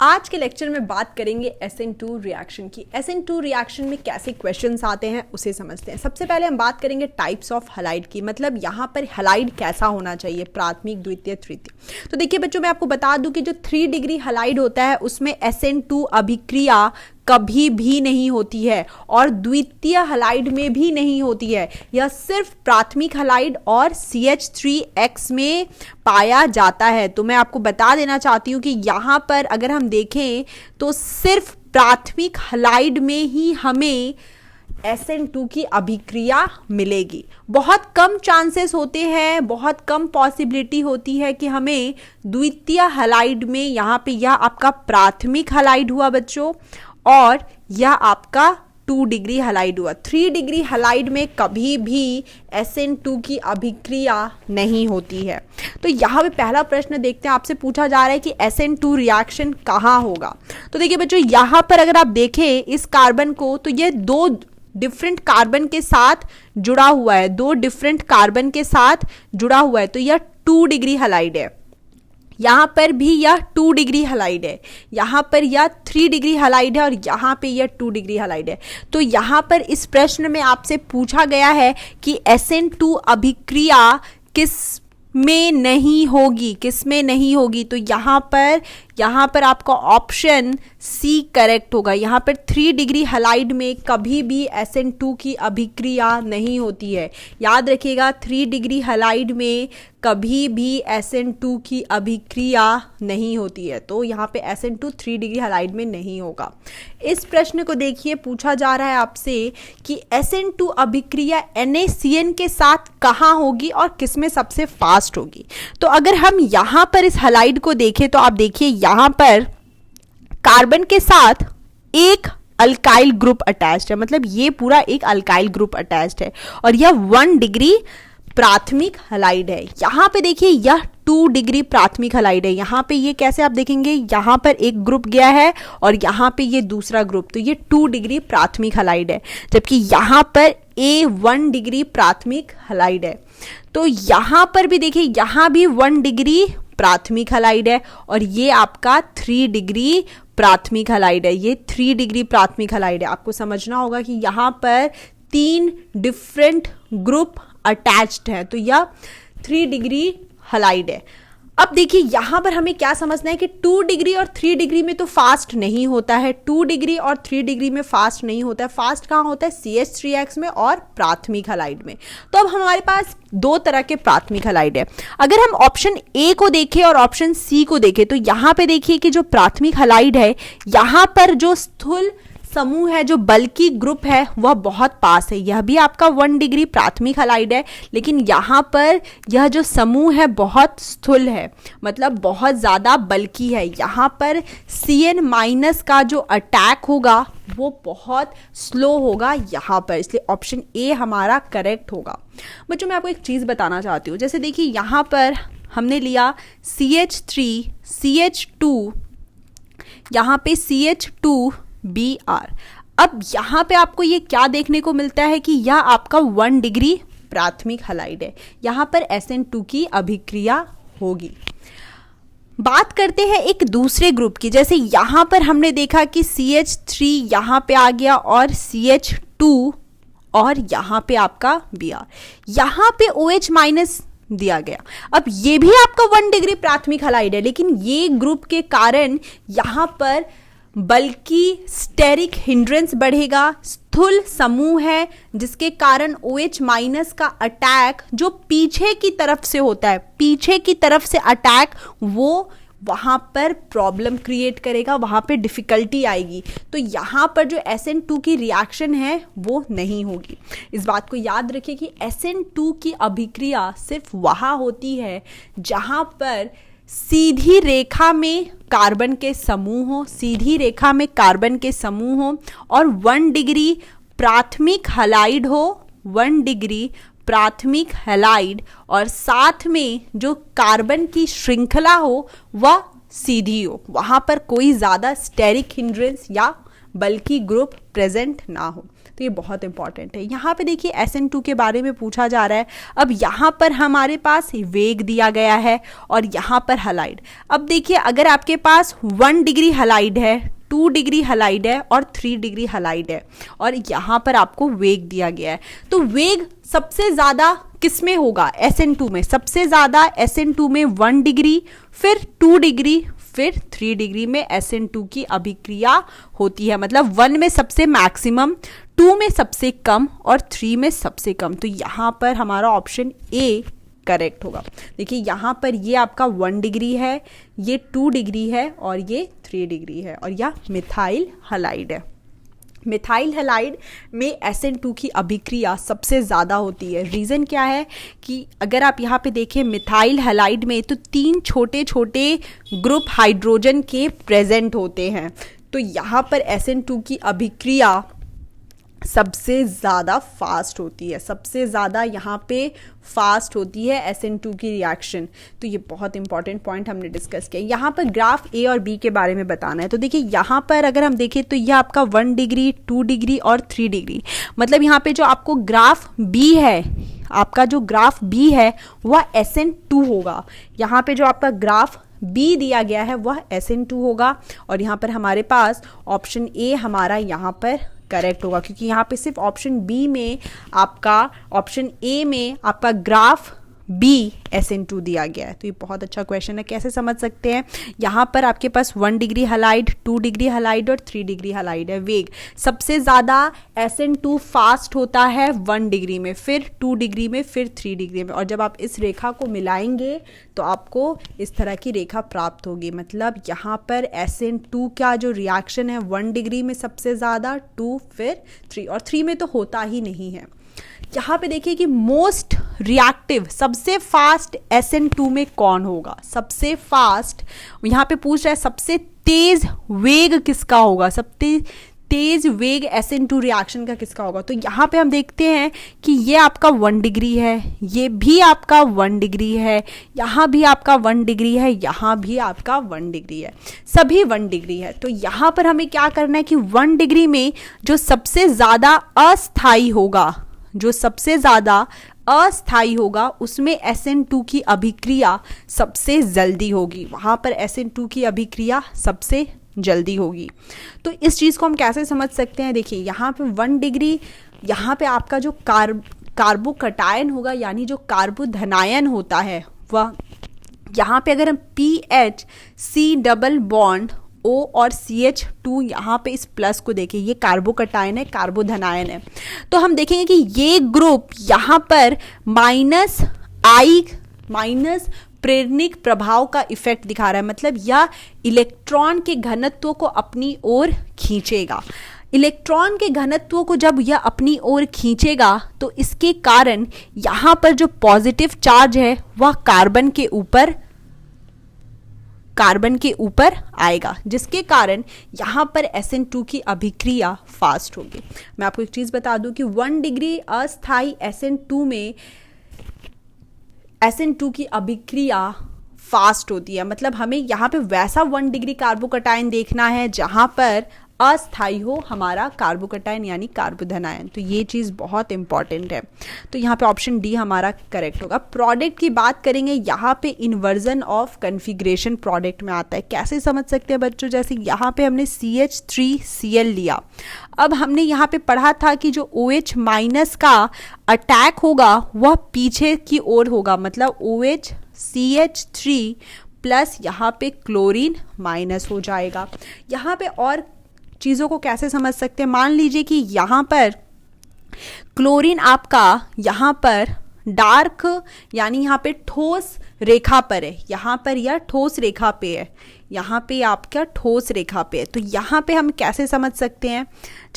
आज के लेक्चर में बात करेंगे SN2 रिएक्शन की। SN2 रिएक्शन में कैसे क्वेश्चंस आते हैं उसे समझते हैं। सबसे पहले हम बात करेंगे टाइप्स ऑफ हलाइड की, मतलब यहाँ पर हलाइड कैसा होना चाहिए, प्राथमिक, द्वितीय, तृतीय। तो देखिए बच्चों, मैं आपको बता दूं कि जो 3 डिग्री हलाइड होता है उसमें SN2 अभिक्रिया कभी भी नहीं होती है और द्वितीय हलाइड में भी नहीं होती है। यह सिर्फ प्राथमिक हलाइड और CH3X में पाया जाता है। तो मैं आपको बता देना चाहती हूँ कि यहाँ पर अगर हम देखें तो सिर्फ प्राथमिक हलाइड में ही हमें SN2 की अभिक्रिया मिलेगी। बहुत कम चांसेस होते हैं, बहुत कम पॉसिबिलिटी होती है कि हमें द्वितीय हलाइड में, यहाँ पे यह आपका प्राथमिक हलाइड हुआ बच्चों और यह आपका 2 डिग्री हलाइड हुआ। 3 डिग्री हलाइड में कभी भी SN2 की अभिक्रिया नहीं होती है। तो यहाँ पे पहला प्रश्न देखते हैं, आपसे पूछा जा रहा है कि SN2 रिएक्शन कहाँ होगा। तो देखिए बच्चों, यहाँ पर अगर आप देखें इस कार्बन को, तो ये 2 डिफरेंट कार्बन के साथ जुड़ा हुआ है, 2 डिफरेंट कार्बन के साथ जुड़ा हुआ है। तो यह 2 डिग्री हलाइड है। यहाँ पर भी यह 2 डिग्री हलाइड है, यहाँ पर यह 3 डिग्री हलाइड है और यहाँ पे यह 2 डिग्री हलाइड है। तो यहाँ पर इस प्रश्न में आपसे पूछा गया है कि SN2 अभिक्रिया किस में नहीं होगी, किस में नहीं होगी। तो यहाँ पर आपका ऑप्शन सी करेक्ट होगा। यहाँ पर 3 डिग्री हलाइड में कभी भी SN2 की अभिक्रिया नहीं होती है। याद रखिएगा, 3 डिग्री हलाइड में कभी भी SN2 की अभिक्रिया नहीं होती है। तो यहाँ पे SN2 3 डिग्री हलाइड में नहीं होगा। इस प्रश्न को देखिए, पूछा जा रहा है आपसे कि SN2 अभिक्रिया NaCN के साथ कहाँ होगी और किस में सबसे फास्ट होगी। तो अगर हम यहाँ पर इस हलाइड को देखें तो आप देखिए यहाँ पर कार्बन के साथ एक अल्काइल ग्रुप अटैच्ड है, मतलब ये पूरा एक अल्काइल ग्रुप अटैच्ड है और यह 1 डिग्री प्राथमिक हलाइड है। यहाँ पे देखिए यह 2 डिग्री प्राथमिक हलाइड है। यहाँ पे ये कैसे आप देखेंगे, यहाँ पर एक ग्रुप गया है और यहाँ पे ये दूसरा ग्रुप, तो ये 2 डिग्री प्राथमिक हलाइड है, जबकि यहाँ पर A 1 डिग्री प्राथमिक हलाइड है। तो यहाँ पर भी देखिए, यहाँ भी 1 डिग्री प्राथमिक हलाइड है और ये आपका 3 डिग्री प्राथमिक हलाइड है। ये 3 डिग्री प्राथमिक हलाइड है। आपको समझना होगा कि यहाँ पर 3 डिफरेंट ग्रुप अटैच्ड है, तो यह 3 डिग्री हलाइड है। अब देखिए यहाँ पर हमें क्या समझना है कि 2 डिग्री और 3 डिग्री में तो फास्ट नहीं होता है, 2 डिग्री और 3 डिग्री में फास्ट नहीं होता है। फास्ट कहाँ होता है, CH3X में और प्राथमिक हलाइड में। तो अब हमारे पास 2 तरह के प्राथमिक हलाइड है। अगर हम ऑप्शन ए को देखें और ऑप्शन सी को देखें तो यहाँ पे देखिए कि जो प्राथमिक हलाइड है, यहाँ पर जो स्थूल समूह है, जो बल्कि ग्रुप है, वह बहुत पास है। यह भी आपका 1 डिग्री प्राथमिक हलाइड है, लेकिन यहाँ पर यह जो समूह है बहुत स्थूल है, मतलब बहुत ज़्यादा बल्कि है। यहाँ पर CN- का जो अटैक होगा वो बहुत स्लो होगा यहाँ पर, इसलिए ऑप्शन ए हमारा करेक्ट होगा। बच्चों, मैं आपको एक चीज़ बताना चाहती हूँ। जैसे देखिए यहाँ पर हमने लिया CH3, CH2, यहाँ पे CH2Br। अब यहाँ पे आपको ये क्या देखने को मिलता है कि यह आपका 1 डिग्री प्राथमिक हलाइड है। यहाँ पर SN2 की अभिक्रिया होगी। बात करते हैं एक दूसरे ग्रुप की। जैसे यहाँ पर हमने देखा कि CH3 यहाँ पे आ गया और CH2 और यहाँ पे आपका Br, यहाँ पे OH- दिया गया। अब ये भी आपका 1 डिग्री प्राथमिक हलाइड है, लेकिन ये ग्रुप के कारण यहाँ पर बल्कि स्टेरिक हिंड्रेंस बढ़ेगा, स्थूल समूह है, जिसके कारण OH- का अटैक जो पीछे की तरफ से होता है, पीछे की तरफ से अटैक, वो वहाँ पर प्रॉब्लम क्रिएट करेगा, वहाँ पे डिफ़िकल्टी आएगी। तो यहाँ पर जो SN2 की रिएक्शन है वो नहीं होगी। इस बात को याद रखिए कि SN2 की अभिक्रिया सिर्फ वहाँ होती है जहाँ पर सीधी रेखा में कार्बन के समूह हो, सीधी रेखा में कार्बन के समूह हो और 1 डिग्री प्राथमिक हलाइड हो, 1 डिग्री प्राथमिक हैलाइड, और साथ में जो कार्बन की श्रृंखला हो वह सीधी हो, वहाँ पर कोई ज़्यादा स्टेरिक हिंड्रेंस या बल्कि ग्रुप प्रेजेंट ना हो। तो ये बहुत इंपॉर्टेंट है। यहाँ पे देखिए SN2 के बारे में पूछा जा रहा है। अब यहाँ पर हमारे पास वेग दिया गया है और यहाँ पर हलाइड। अब देखिए अगर आपके पास 1 डिग्री हलाइड है, 2 डिग्री हलाइड है और 3 डिग्री हलाइड है और यहाँ पर आपको वेग दिया गया है, तो वेग सबसे ज़्यादा किस में होगा? SN2 में। सबसे ज़्यादा SN2 में 1 डिग्री, फिर 2 डिग्री, फिर 3 डिग्री में SN2 की अभिक्रिया होती है। मतलब 1 में सबसे मैक्सिमम, 2 में सबसे कम और 3 में सबसे कम। तो यहाँ पर हमारा ऑप्शन ए करेक्ट होगा। देखिए यहाँ पर ये आपका 1 डिग्री है, ये 2 डिग्री है और ये 3 डिग्री है और यह मिथाइल हलाइड है। मिथाइल हलाइड में SN2 की अभिक्रिया सबसे ज़्यादा होती है। रीज़न क्या है कि अगर आप यहाँ पे देखें मिथाइल हलाइड में तो 3 छोटे छोटे ग्रुप हाइड्रोजन के प्रेजेंट होते हैं, तो यहाँ पर SN2 की अभिक्रिया सबसे ज़्यादा फास्ट होती है, सबसे ज़्यादा यहाँ पे फास्ट होती है SN2 की रिएक्शन। तो ये बहुत इंपॉर्टेंट पॉइंट हमने डिस्कस किया। यहाँ पर ग्राफ ए और बी के बारे में बताना है। तो देखिए यहाँ पर अगर हम देखें तो यह आपका 1 डिग्री, 2 डिग्री और 3 डिग्री, मतलब यहाँ पे जो आपको ग्राफ बी है, आपका जो ग्राफ बी है वह SN2 होगा। यहाँ पे जो आपका ग्राफ बी दिया गया है वह SN2 होगा और यहाँ पर हमारे पास ऑप्शन ए हमारा यहाँ पर करेक्ट होगा, क्योंकि यहाँ पे सिर्फ ऑप्शन बी में आपका, ऑप्शन ए में आपका ग्राफ बी SN2 दिया गया है। तो ये बहुत अच्छा क्वेश्चन है। कैसे समझ सकते हैं? यहाँ पर आपके पास 1 डिग्री हलाइड, 2 डिग्री हलाइड और 3 डिग्री हलाइड है। वेग सबसे ज़्यादा SN2 फास्ट होता है 1 डिग्री में, फिर 2 डिग्री में, फिर 3 डिग्री में, और जब आप इस रेखा को मिलाएंगे तो आपको इस तरह की रेखा प्राप्त होगी। मतलब यहाँ पर SN2 का जो रिएक्शन है 1 डिग्री में सबसे ज़्यादा, 2, फिर 3, और 3 में तो होता ही नहीं है। यहाँ पे देखिए कि मोस्ट रिएक्टिव, सबसे फास्ट SN2 में कौन होगा? सबसे फास्ट यहाँ पे पूछ रहा है सबसे तेज वेग किसका होगा, सबसे तेज वेग SN2 रिएक्शन का किसका होगा? तो यहाँ पे हम देखते हैं कि ये आपका 1 डिग्री है, ये भी आपका 1 डिग्री है, यहाँ भी आपका 1 डिग्री है, यहाँ भी आपका 1 डिग्री है, सभी 1 डिग्री है। तो यहाँ पर हमें क्या करना है कि 1 डिग्री में जो सबसे ज़्यादा अस्थाई होगा, जो सबसे ज़्यादा अस्थाई होगा उसमें SN2 की अभिक्रिया सबसे जल्दी होगी, वहाँ पर SN2 की अभिक्रिया सबसे जल्दी होगी। तो इस चीज़ को हम कैसे समझ सकते हैं? देखिए यहाँ पे 1 डिग्री, यहाँ पे आपका जो कार्बोकटायन होगा, यानी जो कार्बोधनायन होता है, वह यहाँ पे अगर हम PHC डबल बॉन्ड O और CH2 यहाँ पे इस प्लस को देखें, ये कार्बोकटायन है, कार्बोधनायन है, तो हम देखेंगे कि ये ग्रुप यहाँ पर माइनस प्रेरणिक प्रभाव का इफेक्ट दिखा रहा है। मतलब यह इलेक्ट्रॉन के घनत्व को अपनी ओर खींचेगा। इलेक्ट्रॉन के घनत्व को जब यह अपनी ओर खींचेगा तो इसके कारण यहाँ पर जो पॉजिटिव चार्ज है वह कार्बन के ऊपर आएगा, जिसके कारण यहाँ पर SN2 की अभिक्रिया फास्ट होगी। मैं आपको एक चीज़ बता दूं कि 1 डिग्री अस्थाई SN2 में SN2 की अभिक्रिया फास्ट होती है। मतलब हमें यहाँ पे वैसा 1 डिग्री कार्बोकटायन देखना है जहाँ पर अस्थाई हो हमारा कार्बोकटायन यानी कार्बोधनायन। तो ये चीज़ बहुत इंपॉर्टेंट है। तो यहाँ पे ऑप्शन डी हमारा करेक्ट होगा। प्रोडक्ट की बात करेंगे, यहाँ पे इन्वर्जन ऑफ कन्फिग्रेशन प्रोडक्ट में आता है। कैसे समझ सकते हैं बच्चों? जैसे यहाँ पे हमने CH3Cl लिया, अब हमने यहाँ पे पढ़ा था कि जो OH माइनस का अटैक होगा वह पीछे की ओर होगा, मतलब OH CH3 प्लस यहाँ पे क्लोरीन माइनस हो जाएगा। यहाँ पे और चीज़ों को कैसे समझ सकते हैं? मान लीजिए कि यहाँ पर क्लोरीन आपका यहाँ पर डार्क यानी यहाँ पे ठोस रेखा पर है, यहाँ पर यह ठोस रेखा पे है, यहाँ पे आपका ठोस रेखा पे है। तो यहाँ पे हम कैसे समझ सकते हैं?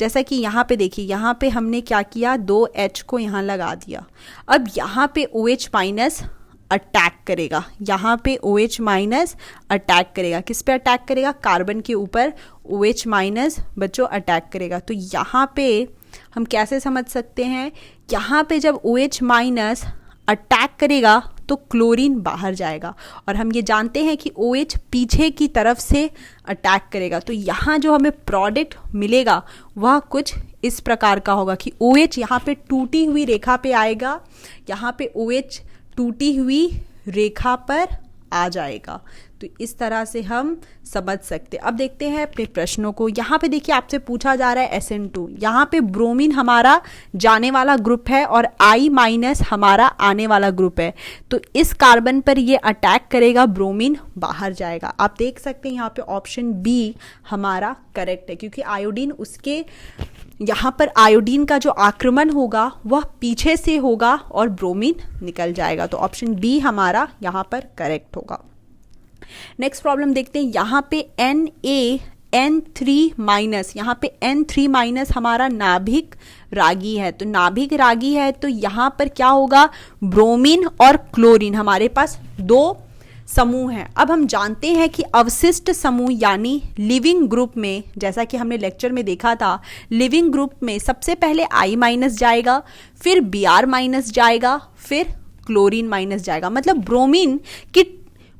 जैसा कि यहाँ पे देखिए, यहाँ पे हमने क्या किया, 2H को यहाँ लगा दिया। अब यहाँ पे OH माइनस अटैक करेगा, यहाँ पे OH माइनस अटैक करेगा। किस पे अटैक करेगा? कार्बन के ऊपर OH माइनस बच्चों अटैक करेगा। तो यहाँ पे हम कैसे समझ सकते हैं? यहाँ पे जब OH माइनस अटैक करेगा तो क्लोरीन बाहर जाएगा, और हम ये जानते हैं कि OH पीछे की तरफ से अटैक करेगा। तो यहाँ जो हमें प्रोडक्ट मिलेगा वह कुछ इस प्रकार का होगा कि OH यहाँ पे टूटी हुई रेखा पे आएगा, यहाँ पे OH टूटी हुई रेखा पर आ जाएगा। तो इस तरह से हम समझ सकते। अब देखते हैं अपने प्रश्नों को। यहाँ पे देखिए आपसे पूछा जा रहा है SN2, यहाँ पे ब्रोमीन हमारा जाने वाला ग्रुप है और I- हमारा आने वाला ग्रुप है। तो इस कार्बन पर ये अटैक करेगा, ब्रोमीन बाहर जाएगा। आप देख सकते हैं यहाँ पे ऑप्शन बी हमारा करेक्ट है, क्योंकि आयोडीन उसके यहाँ पर आयोडीन का जो आक्रमण होगा वह पीछे से होगा और ब्रोमीन निकल जाएगा। तो ऑप्शन बी हमारा यहाँ पर करेक्ट होगा। नेक्स्ट प्रॉब्लम देखते हैं। यहाँ पे NaN3-, यहाँ पे N3- हमारा नाभिक रागी है। तो नाभिक रागी है तो यहाँ पर क्या होगा, ब्रोमीन और क्लोरीन हमारे पास दो समूह हैं। अब हम जानते हैं कि अवशिष्ट समूह यानी लिविंग ग्रुप में, जैसा कि हमने लेक्चर में देखा था, लिविंग ग्रुप में सबसे पहले I- जाएगा, फिर Br- जाएगा, फिर क्लोरीन- जाएगा। मतलब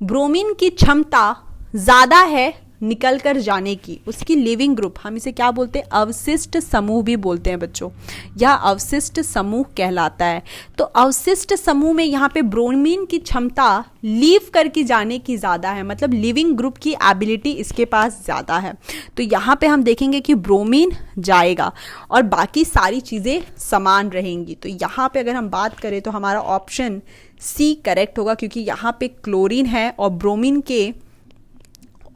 ब्रोमीन की क्षमता ज़्यादा है निकल कर जाने की, उसकी लिविंग ग्रुप, हम इसे क्या बोलते हैं, अवशिष्ट समूह भी बोलते हैं बच्चों। यह अवशिष्ट समूह कहलाता है। तो अवशिष्ट समूह में यहाँ पे ब्रोमीन की क्षमता लीव करके जाने की ज़्यादा है, मतलब लिविंग ग्रुप की एबिलिटी इसके पास ज़्यादा है। तो यहाँ पे हम देखेंगे कि ब्रोमीन जाएगा और बाकी सारी चीज़ें समान रहेंगी। तो यहाँ पे अगर हम बात करें तो हमारा ऑप्शन सी करेक्ट होगा, क्योंकि यहाँ पे क्लोरीन है और ब्रोमीन के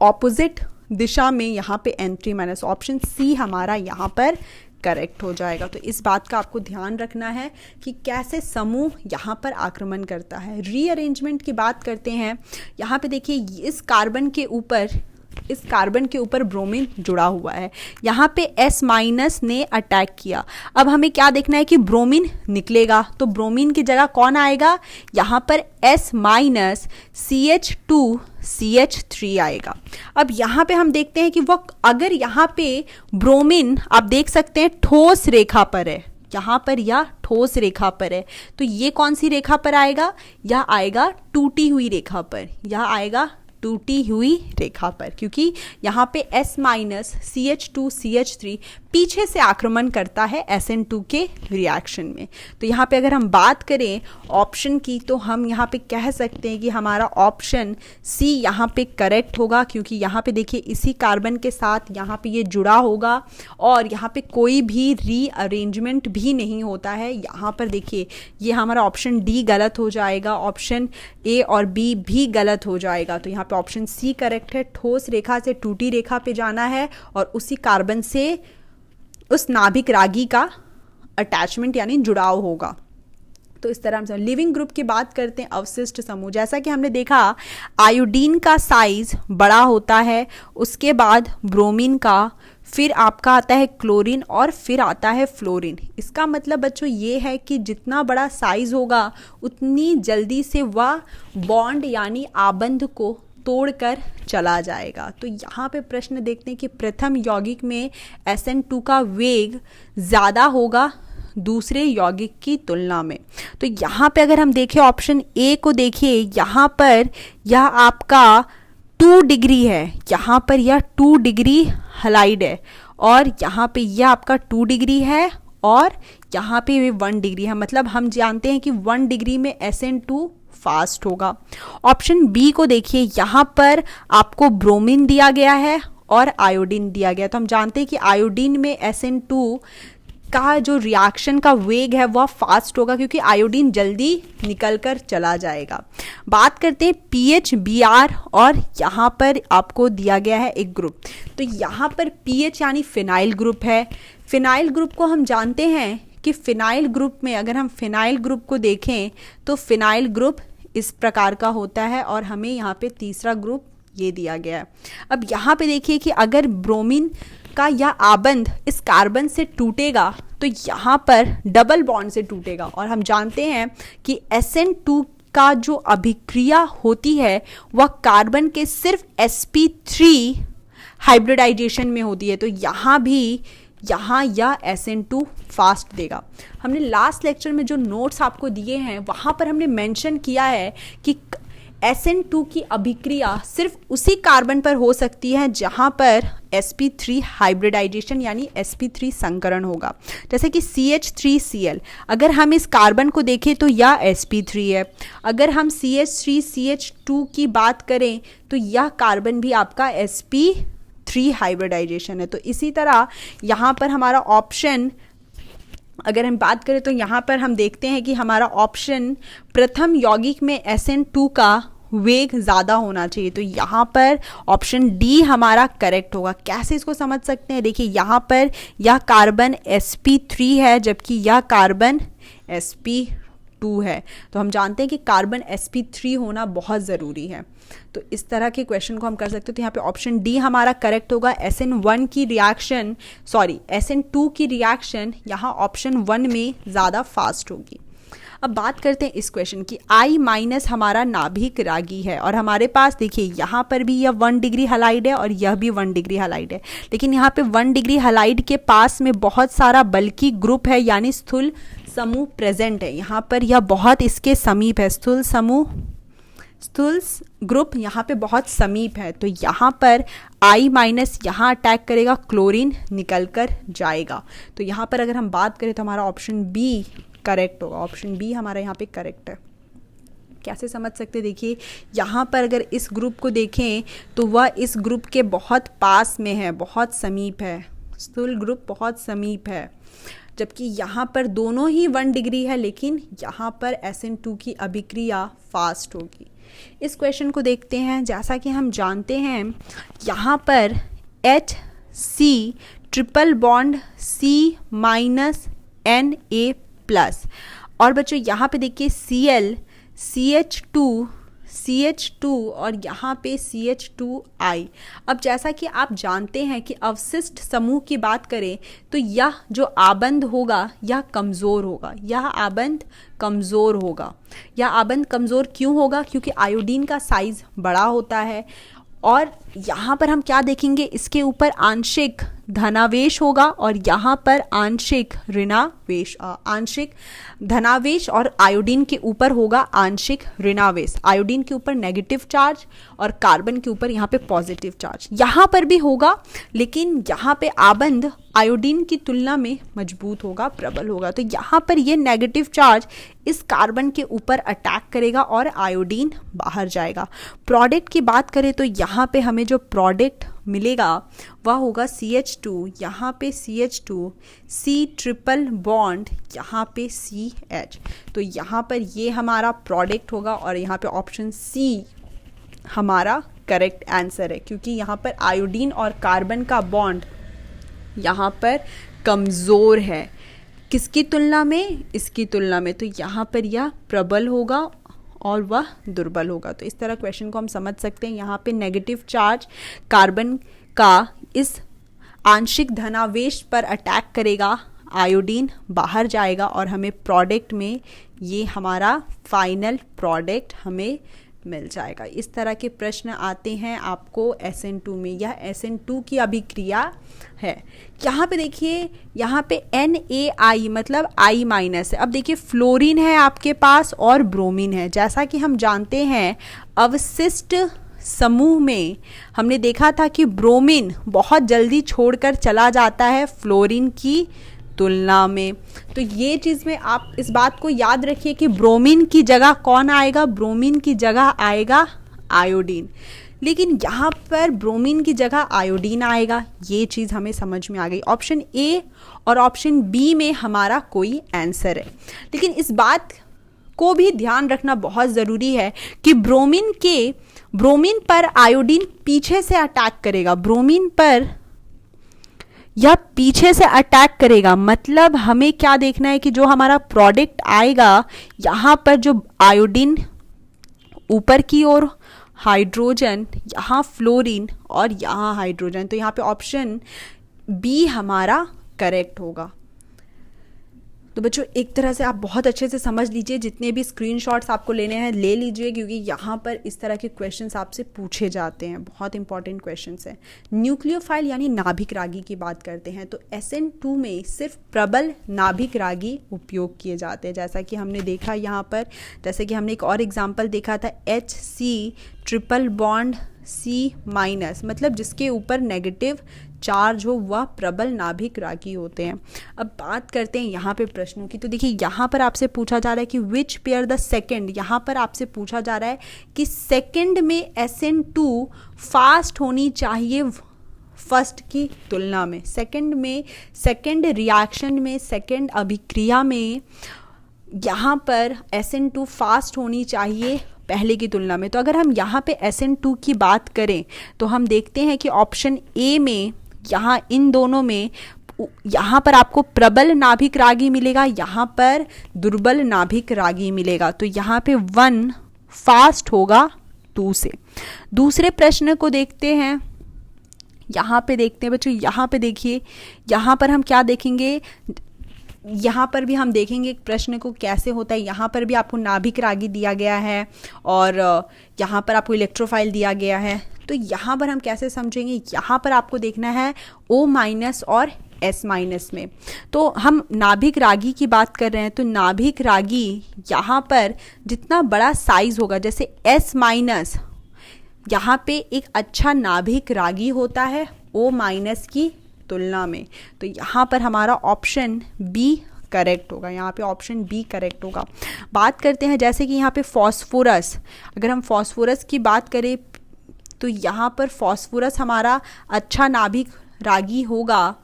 ऑपोजिट दिशा में यहाँ पे N3-, ऑप्शन सी हमारा यहाँ पर करेक्ट हो जाएगा। तो इस बात का आपको ध्यान रखना है कि कैसे समूह यहाँ पर आक्रमण करता है। रीअरेंजमेंट की बात करते हैं। यहाँ पे देखिए इस कार्बन के ऊपर ब्रोमीन जुड़ा हुआ है, यहाँ पे S- ने अटैक किया। अब हमें क्या देखना है कि ब्रोमीन निकलेगा, तो ब्रोमीन की जगह कौन आएगा, यहाँ पर S- CH2CH3 आएगा। अब यहाँ पे हम देखते हैं कि वो अगर यहाँ पे ब्रोमीन आप देख सकते हैं ठोस रेखा पर है, यहाँ पर या ठोस रेखा पर है, तो ये कौन सी रेखा पर आएगा, यह आएगा टूटी हुई रेखा पर, यह आएगा टूटी हुई रेखा पर, क्योंकि यहाँ पे S- CH2CH3 पीछे से आक्रमण करता है SN2 के रिएक्शन में। तो यहाँ पे अगर हम बात करें ऑप्शन की, तो हम यहाँ पे कह सकते हैं कि हमारा ऑप्शन सी यहाँ पे करेक्ट होगा, क्योंकि यहाँ पे देखिए इसी कार्बन के साथ यहाँ पे ये जुड़ा होगा और यहाँ पे कोई भी रीअरेंजमेंट भी नहीं होता है। यहाँ पर देखिए ये हमारा ऑप्शन डी गलत हो जाएगा, ऑप्शन ए और बी भी गलत हो जाएगा। तो यहाँ पे ऑप्शन सी करेक्ट है, ठोस रेखा से टूटी रेखा पे जाना है और उसी कार्बन से उस नाभिक रागी का अटैचमेंट यानी जुड़ाव होगा। तो इस तरह से लिविंग ग्रुप की बात करते हैं। अवशिष्ट समूह, जैसा कि हमने देखा आयोडीन का साइज बड़ा होता है, उसके बाद ब्रोमीन का, फिर आपका आता है क्लोरीन और फिर आता है फ्लोरीन। इसका मतलब बच्चों ये है कि जितना बड़ा साइज होगा उतनी जल्दी से वह बॉन्ड यानी आबंध को तोड़कर चला जाएगा। तो यहाँ पे प्रश्न देखते हैं कि प्रथम यौगिक में SN2 का वेग ज़्यादा होगा दूसरे यौगिक की तुलना में। तो यहाँ पे अगर हम देखें ऑप्शन ए को देखिए, यहाँ पर यह आपका 2 डिग्री है, यहाँ पर यह 2 डिग्री हलाइड है और यहाँ पे यह आपका 2 डिग्री है और यहाँ पे 1 डिग्री है। मतलब हम जानते हैं कि 1 डिग्री में SN2 फास्ट होगा। ऑप्शन बी को देखिए, यहाँ पर आपको ब्रोमीन दिया गया है और आयोडीन दिया गया। तो हम जानते हैं कि आयोडीन में SN2 का जो रिएक्शन का वेग है वह फास्ट होगा, क्योंकि आयोडीन जल्दी निकल कर चला जाएगा। बात करते हैं पीएच, Br और यहाँ पर आपको दिया गया है एक ग्रुप। तो यहाँ पर पीएच यानी फिनाइल ग्रुप है। फिनाइल ग्रुप को हम जानते हैं कि फिनाइल ग्रुप में अगर हम फिनाइल ग्रुप को देखें तो फिनाइल ग्रुप इस प्रकार का होता है और हमें यहाँ पे तीसरा ग्रुप ये दिया गया है। अब यहाँ पे देखिए कि अगर ब्रोमीन का यह आबंध इस कार्बन से टूटेगा तो यहाँ पर डबल बॉन्ड से टूटेगा और हम जानते हैं कि SN2 का जो अभिक्रिया होती है वह कार्बन के सिर्फ sp3 हाइब्रिडाइजेशन में होती है। तो यहाँ भी यहाँ यह SN2 फास्ट देगा। हमने लास्ट लेक्चर में जो नोट्स आपको दिए हैं वहाँ पर हमने मेंशन किया है कि SN2 की अभिक्रिया सिर्फ उसी कार्बन पर हो सकती है जहाँ पर sp3 हाइब्रिडाइजेशन यानी sp3 संकरण होगा। जैसे कि CH3Cl, अगर हम इस कार्बन को देखें तो यह sp3 है। अगर हम CH3CH2 की बात करें तो यह कार्बन भी आपका sp3 हाइब्रिडाइजेशन है। तो इसी तरह यहाँ पर हमारा ऑप्शन, अगर हम बात करें तो यहाँ पर हम देखते हैं कि हमारा ऑप्शन प्रथम यौगिक में SN2 का वेग ज़्यादा होना चाहिए। तो यहाँ पर ऑप्शन डी हमारा करेक्ट होगा। कैसे इसको समझ सकते हैं? देखिए यहाँ पर यह कार्बन sp3 है जबकि यह कार्बन sp2 है। तो हम जानते हैं कि कार्बन sp3 होना बहुत ज़रूरी है। तो इस तरह के क्वेश्चन को हम कर सकते हैं। तो यहाँ पे ऑप्शन डी हमारा करेक्ट होगा। SN2 की रिएक्शन यहाँ ऑप्शन 1 में ज़्यादा फास्ट होगी। अब बात करते हैं इस क्वेश्चन की। I- हमारा नाभिक रागी है और हमारे पास देखिए यहाँ पर भी यह 1 डिग्री हलाइड है और यह भी 1 डिग्री हलाइड है, लेकिन यहाँ पे 1 डिग्री हलाइड के पास में बहुत सारा बल्की ग्रुप है यानी स्थूल समूह प्रेजेंट है। यहाँ पर यह बहुत इसके समीप है, स्थूल ग्रुप यहाँ पे बहुत समीप है। तो यहाँ पर I- यहाँ अटैक करेगा, क्लोरीन निकल कर जाएगा। तो यहाँ पर अगर हम बात करें तो हमारा ऑप्शन बी करेक्ट होगा। ऑप्शन बी हमारा यहाँ पे करेक्ट है। कैसे समझ सकते? देखिए यहाँ पर अगर इस ग्रुप को देखें तो वह इस ग्रुप के बहुत पास में है, बहुत समीप है, स्थूल ग्रुप बहुत समीप है, जबकि यहाँ पर दोनों ही 1 डिग्री है, लेकिन यहाँ पर SN2 की अभिक्रिया फास्ट होगी। इस क्वेश्चन को देखते हैं। जैसा कि हम जानते हैं यहाँ पर HC triple bond C-Na plus, और बच्चों यहाँ पे देखिए Cl CH2 और यहाँ पे CH2I। अब जैसा कि आप जानते हैं कि अवशिष्ट समूह की बात करें तो यह जो आबंध होगा यह कमज़ोर होगा। यह आबंध कमज़ोर क्यों होगा? क्योंकि आयोडीन का साइज बड़ा होता है। और यहाँ पर हम क्या देखेंगे? इसके ऊपर आंशिक धनावेश होगा और यहाँ पर आंशिक ऋणावेश, आंशिक धनावेश, और आयोडीन के ऊपर होगा आंशिक ऋणावेश। आयोडीन के ऊपर नेगेटिव चार्ज और कार्बन के ऊपर यहाँ पे पॉजिटिव चार्ज यहाँ पर भी होगा, लेकिन यहाँ पे आबंध आयोडीन की तुलना में मजबूत होगा, प्रबल होगा। तो यहाँ पर ये नेगेटिव चार्ज इस कार्बन के ऊपर अटैक करेगा और आयोडीन बाहर जाएगा। प्रोडक्ट की बात करें तो यहाँ पे हमें जो प्रोडक्ट मिलेगा वह होगा CH2, यहाँ पे CH2, C ट्रिपल बॉन्ड, यहाँ पे CH। तो यहाँ पर ये हमारा प्रोडक्ट होगा और यहाँ पे ऑप्शन सी हमारा करेक्ट आंसर है, क्योंकि यहाँ पर आयोडीन और कार्बन का बॉन्ड यहाँ पर कमज़ोर है। किसकी तुलना में? इसकी तुलना में। तो यहाँ पर यह प्रबल होगा और वह दुर्बल होगा। तो इस तरह क्वेश्चन को हम समझ सकते हैं। यहाँ पे नेगेटिव चार्ज कार्बन का इस आंशिक धनावेश पर अटैक करेगा, आयोडीन बाहर जाएगा और हमें प्रोडक्ट में ये हमारा फाइनल प्रोडक्ट हमें मिल जाएगा। इस तरह के प्रश्न आते हैं आपको SN2 में। यह SN2 की अभिक्रिया है। यहाँ पे देखिए, यहाँ पे NaI मतलब I- है। अब देखिए फ्लोरीन है आपके पास और ब्रोमीन है। जैसा कि हम जानते हैं अवशिष्ट समूह में हमने देखा था कि ब्रोमीन बहुत जल्दी छोड़कर चला जाता है फ्लोरीन की तुलना में। तो ये चीज़ में आप इस बात को याद रखिए कि ब्रोमीन की जगह कौन आएगा? ब्रोमीन की जगह आएगा आयोडीन, लेकिन यहाँ पर ब्रोमीन की जगह आयोडीन आएगा। ये चीज़ हमें समझ में आ गई। ऑप्शन ए और ऑप्शन बी में हमारा कोई आंसर है, लेकिन इस बात को भी ध्यान रखना बहुत ज़रूरी है कि ब्रोमीन पर आयोडीन पीछे से अटैक करेगा। ब्रोमीन पर यह पीछे से अटैक करेगा, मतलब हमें क्या देखना है कि जो हमारा प्रोडक्ट आएगा यहाँ पर जो आयोडीन ऊपर की ओर हाइड्रोजन, यहाँ फ्लोरीन और यहाँ हाइड्रोजन। तो यहाँ पे ऑप्शन बी हमारा करेक्ट होगा। तो बच्चों एक तरह से आप बहुत अच्छे से समझ लीजिए, जितने भी स्क्रीनशॉट्स आपको लेने हैं ले लीजिए, क्योंकि यहाँ पर इस तरह के क्वेश्चंस आपसे पूछे जाते हैं, बहुत इंपॉर्टेंट क्वेश्चंस हैं। न्यूक्लियोफाइल यानी नाभिक रागी की बात करते हैं तो SN2 में सिर्फ प्रबल नाभिक रागी उपयोग किए जाते हैं, जैसा कि हमने देखा यहाँ पर। जैसे कि हमने एक और एग्जाम्पल देखा था HC ट्रिपल बॉन्ड C-, मतलब जिसके ऊपर नेगेटिव चार्ज हो वह प्रबल नाभिक रागी होते हैं। अब बात करते हैं यहाँ पे प्रश्नों की। तो देखिए यहाँ पर आपसे पूछा जा रहा है कि विच पेयर द सेकंड, यहाँ पर आपसे पूछा जा रहा है कि सेकंड में SN2 फास्ट होनी चाहिए फर्स्ट की तुलना में। सेकंड में, सेकंड रिएक्शन में, सेकंड अभिक्रिया में यहाँ पर SN2 फास्ट होनी चाहिए पहले की तुलना में। तो अगर हम यहाँ पे SN2 की बात करें तो हम देखते हैं कि ऑप्शन ए में, यहाँ इन दोनों में, यहाँ पर आपको प्रबल नाभिक रागी मिलेगा, यहाँ पर दुर्बल नाभिक रागी मिलेगा। तो यहाँ पे 1 फास्ट होगा 2 से। दूसरे प्रश्न को देखते हैं, यहाँ पे देखते हैं बच्चों। यहाँ पे देखिए, यहाँ पर हम क्या देखेंगे, यहाँ पर भी हम देखेंगे एक प्रश्न को कैसे होता है। यहाँ पर भी आपको नाभिक रागी दिया गया है और यहाँ पर आपको इलेक्ट्रोफाइल दिया गया है। तो यहाँ पर हम कैसे समझेंगे, यहाँ पर आपको देखना है O- और S- में। तो हम नाभिक रागी की बात कर रहे हैं तो नाभिक रागी यहाँ पर जितना बड़ा साइज होगा, जैसे S-, यहाँ पे एक अच्छा नाभिक रागी होता है O- की तुलना में। तो यहाँ पर हमारा ऑप्शन बी करेक्ट होगा, यहाँ पे ऑप्शन बी करेक्ट होगा। बात करते हैं जैसे कि यहाँ पे फॉस्फोरस, अगर हम फॉस्फोरस की बात करें तो यहाँ पर फॉस्फोरस हमारा अच्छा नाभिक रागी होगा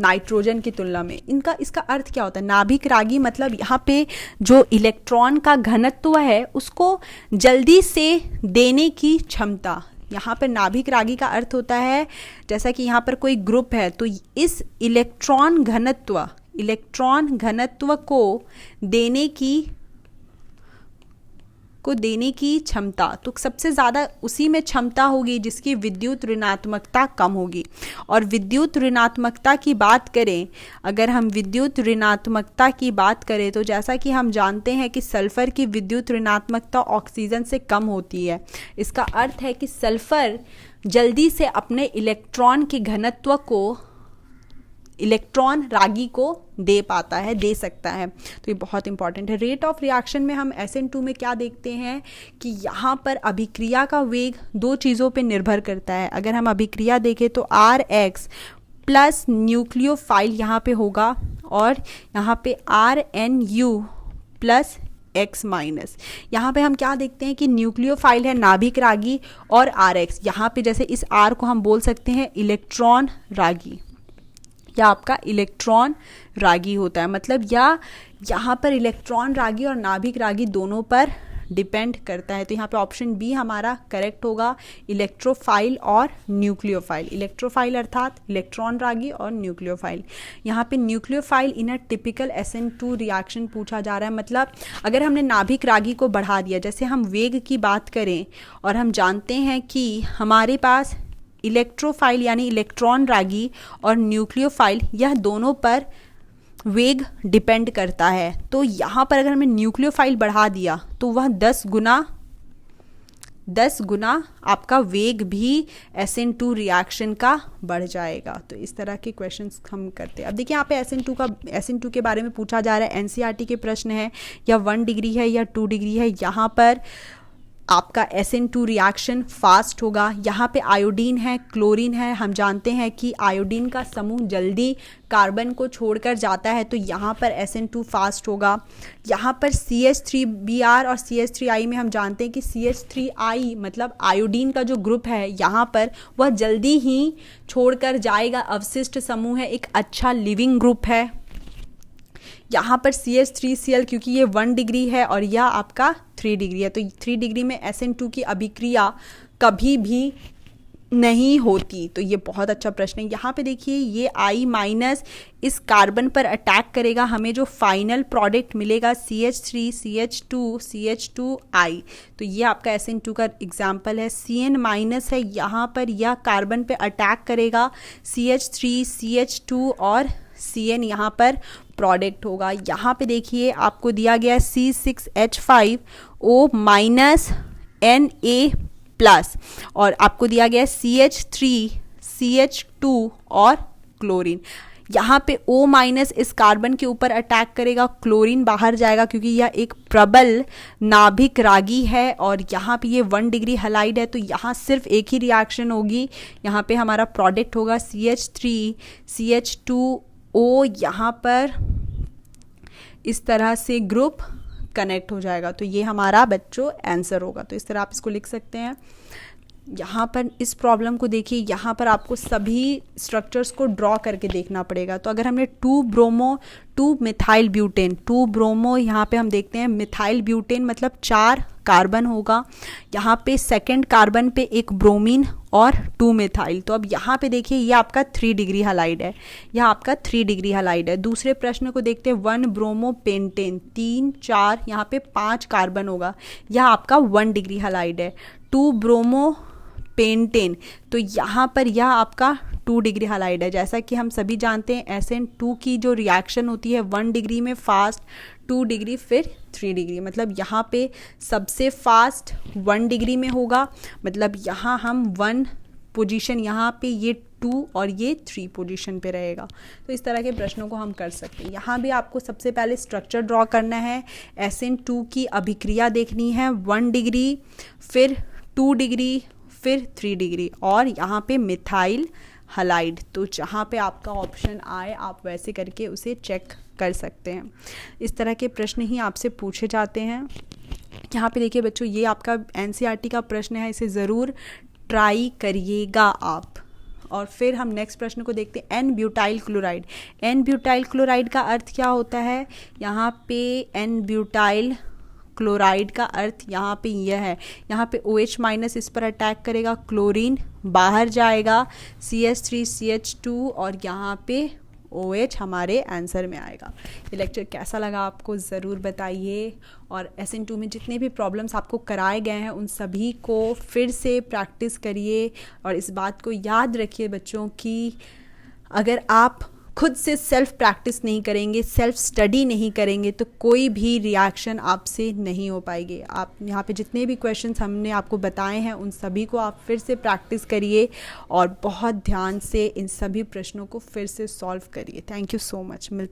नाइट्रोजन की तुलना में। इसका अर्थ क्या होता है, नाभिक रागी मतलब यहाँ पे जो इलेक्ट्रॉन का घनत्व है उसको जल्दी से देने की क्षमता। यहाँ पर नाभिक रागी का अर्थ होता है, जैसा कि यहाँ पर कोई ग्रुप है तो इस इलेक्ट्रॉन घनत्व को देने की क्षमता। तो सबसे ज़्यादा उसी में क्षमता होगी जिसकी विद्युत ऋणात्मकता कम होगी। और विद्युत ऋणात्मकता की बात करें, अगर हम विद्युत ऋणात्मकता की बात करें तो जैसा कि हम जानते हैं कि सल्फर की विद्युत ऋणात्मकता ऑक्सीजन से कम होती है। इसका अर्थ है कि सल्फर जल्दी से अपने इलेक्ट्रॉन के घनत्व को इलेक्ट्रॉन रागी को दे सकता है। तो ये बहुत इंपॉर्टेंट है। रेट ऑफ रिएक्शन में हम SN2 में क्या देखते हैं कि यहाँ पर अभिक्रिया का वेग 2 चीज़ों पे निर्भर करता है। अगर हम अभिक्रिया देखें तो RX प्लस न्यूक्लियोफाइल यहाँ पे होगा और यहाँ पे RNU प्लस X-। यहाँ पे हम क्या देखते हैं कि न्यूक्लियोफाइल है नाभिक रागी और RX, यहाँ पे जैसे इस R को हम बोल सकते हैं इलेक्ट्रॉन रागी या आपका इलेक्ट्रॉन रागी होता है। मतलब या यहाँ पर इलेक्ट्रॉन रागी और नाभिक रागी दोनों पर डिपेंड करता है। तो यहाँ पे ऑप्शन बी हमारा करेक्ट होगा, इलेक्ट्रोफाइल और न्यूक्लियोफाइल। इलेक्ट्रोफाइल अर्थात इलेक्ट्रॉन रागी और न्यूक्लियोफाइल। यहाँ पे nucleophile in a typical SN2 reaction पूछा जा रहा है। मतलब अगर हमने नाभिक रागी को बढ़ा दिया, जैसे हम वेग की बात करें और हम जानते हैं कि हमारे पास इलेक्ट्रोफाइल यानी इलेक्ट्रॉन रागी और न्यूक्लियोफाइल यह दोनों पर वेग डिपेंड करता है। तो यहाँ पर अगर हमने न्यूक्लियोफाइल बढ़ा दिया तो वह 10 गुना आपका वेग भी SN2 रिएक्शन का बढ़ जाएगा। तो इस तरह के क्वेश्चंस हम करते हैं। अब देखिए यहाँ पे SN2 के बारे में पूछा जा रहा है। NCERT के प्रश्न है, या 1 डिग्री है या 2 डिग्री है। यहाँ पर आपका SN2 रिएक्शन फास्ट होगा। यहाँ पे आयोडीन है, क्लोरीन है। हम जानते हैं कि आयोडीन का समूह जल्दी कार्बन को छोड़कर जाता है, तो यहाँ पर SN2 फास्ट होगा। यहाँ पर CH3Br और CH3I में हम जानते हैं कि CH3I मतलब आयोडीन का जो ग्रुप है यहाँ पर वह जल्दी ही छोड़कर जाएगा। अवशिष्ट समूह है, एक अच्छा लिविंग ग्रुप है। यहाँ पर CH3Cl क्योंकि ये 1 डिग्री है और यह आपका 3 डिग्री है, तो 3 डिग्री में SN2 की अभिक्रिया कभी भी नहीं होती। तो ये बहुत अच्छा प्रश्न है। यहाँ पे देखिए ये I- इस कार्बन पर अटैक करेगा, हमें जो फाइनल प्रोडक्ट मिलेगा CH3 CH2 CH2I। तो ये आपका SN2 का एग्जाम्पल है। Cn- है, यहाँ पर यह कार्बन पे अटैक करेगा CH3 CH2 और CN यहाँ पर प्रोडक्ट होगा। यहाँ पे देखिए आपको दिया गया है C6H5O माइनस Na+ और आपको दिया गया है CH3CH2 और क्लोरीन। यहाँ पे O माइनस इस कार्बन के ऊपर अटैक करेगा, क्लोरीन बाहर जाएगा क्योंकि यह एक प्रबल नाभिक रागी है और यहाँ पे ये 1 डिग्री हलाइड है, तो यहाँ सिर्फ एक ही रिएक्शन होगी। यहाँ पे हमारा प्रोडक्ट होगा CH3CH2O, यहाँ पर इस तरह से ग्रुप कनेक्ट हो जाएगा, तो ये हमारा बच्चों आंसर होगा। तो इस तरह आप इसको लिख सकते हैं। यहाँ पर इस प्रॉब्लम को देखिए, यहाँ पर आपको सभी स्ट्रक्चर्स को ड्रॉ करके देखना पड़ेगा। तो अगर हमने 2 मिथाइल ब्यूटेन, 2 ब्रोमो, यहाँ पे हम देखते हैं मिथाइल ब्यूटेन मतलब 4 कार्बन होगा, यहाँ पे सेकंड कार्बन पे एक ब्रोमीन और 2 मिथाइल। तो अब यहाँ पे देखिए ये आपका 3 डिग्री हलाइड है, यह आपका 3 डिग्री हलाइड है। दूसरे प्रश्न को देखते हैं, 1 ब्रोमो पेंटेन, 3 4 यहाँ पे 5 कार्बन होगा, यह आपका 1 डिग्री हलाइड है। 2 ब्रोमो पेंटेन, तो यहाँ पर यह आपका 2 डिग्री हलाइड है। जैसा कि हम सभी जानते हैं SN2 की जो रिएक्शन होती है 1 डिग्री में फास्ट, 2 डिग्री फिर 3 डिग्री, मतलब यहाँ पे सबसे फास्ट 1 डिग्री में होगा, मतलब यहाँ हम 1 पोजीशन, यहाँ पे ये 2 और ये 3 पोजीशन पे रहेगा। तो इस तरह के प्रश्नों को हम कर सकते हैं। यहाँ भी आपको सबसे पहले स्ट्रक्चर ड्रॉ करना है, SN2 की अभिक्रिया देखनी है, 1 डिग्री फिर 2 डिग्री फिर 3 डिग्री और यहाँ पे मिथाइल हलाइड। तो जहाँ पे आपका ऑप्शन आए आप वैसे करके उसे चेक कर सकते हैं। इस तरह के प्रश्न ही आपसे पूछे जाते हैं। यहाँ पे देखिए बच्चों, ये आपका NCERT का प्रश्न है, इसे ज़रूर ट्राई करिएगा आप। और फिर हम नेक्स्ट प्रश्न को देखते हैं, n butyl chloride. N butyl chloride का अर्थ क्या होता है? यहाँ पे एन ब्यूटाइल क्लोराइड का अर्थ यहाँ पे यह है, यहाँ पे OH माइनस इस पर अटैक करेगा, क्लोरीन बाहर जाएगा, CH3CH2 और यहाँ पे OH हमारे आंसर में आएगा। ये लेक्चर कैसा लगा आपको ज़रूर बताइए, और SN2 में जितने भी प्रॉब्लम्स आपको कराए गए हैं उन सभी को फिर से प्रैक्टिस करिए। और इस बात को याद रखिए बच्चों कि अगर आप खुद से सेल्फ प्रैक्टिस नहीं करेंगे, सेल्फ स्टडी नहीं करेंगे, तो कोई भी रिएक्शन आपसे नहीं हो पाएगी। आप यहाँ पे जितने भी क्वेश्चंस हमने आपको बताए हैं उन सभी को आप फिर से प्रैक्टिस करिए और बहुत ध्यान से इन सभी प्रश्नों को फिर से सॉल्व करिए। Thank you so much. मिलते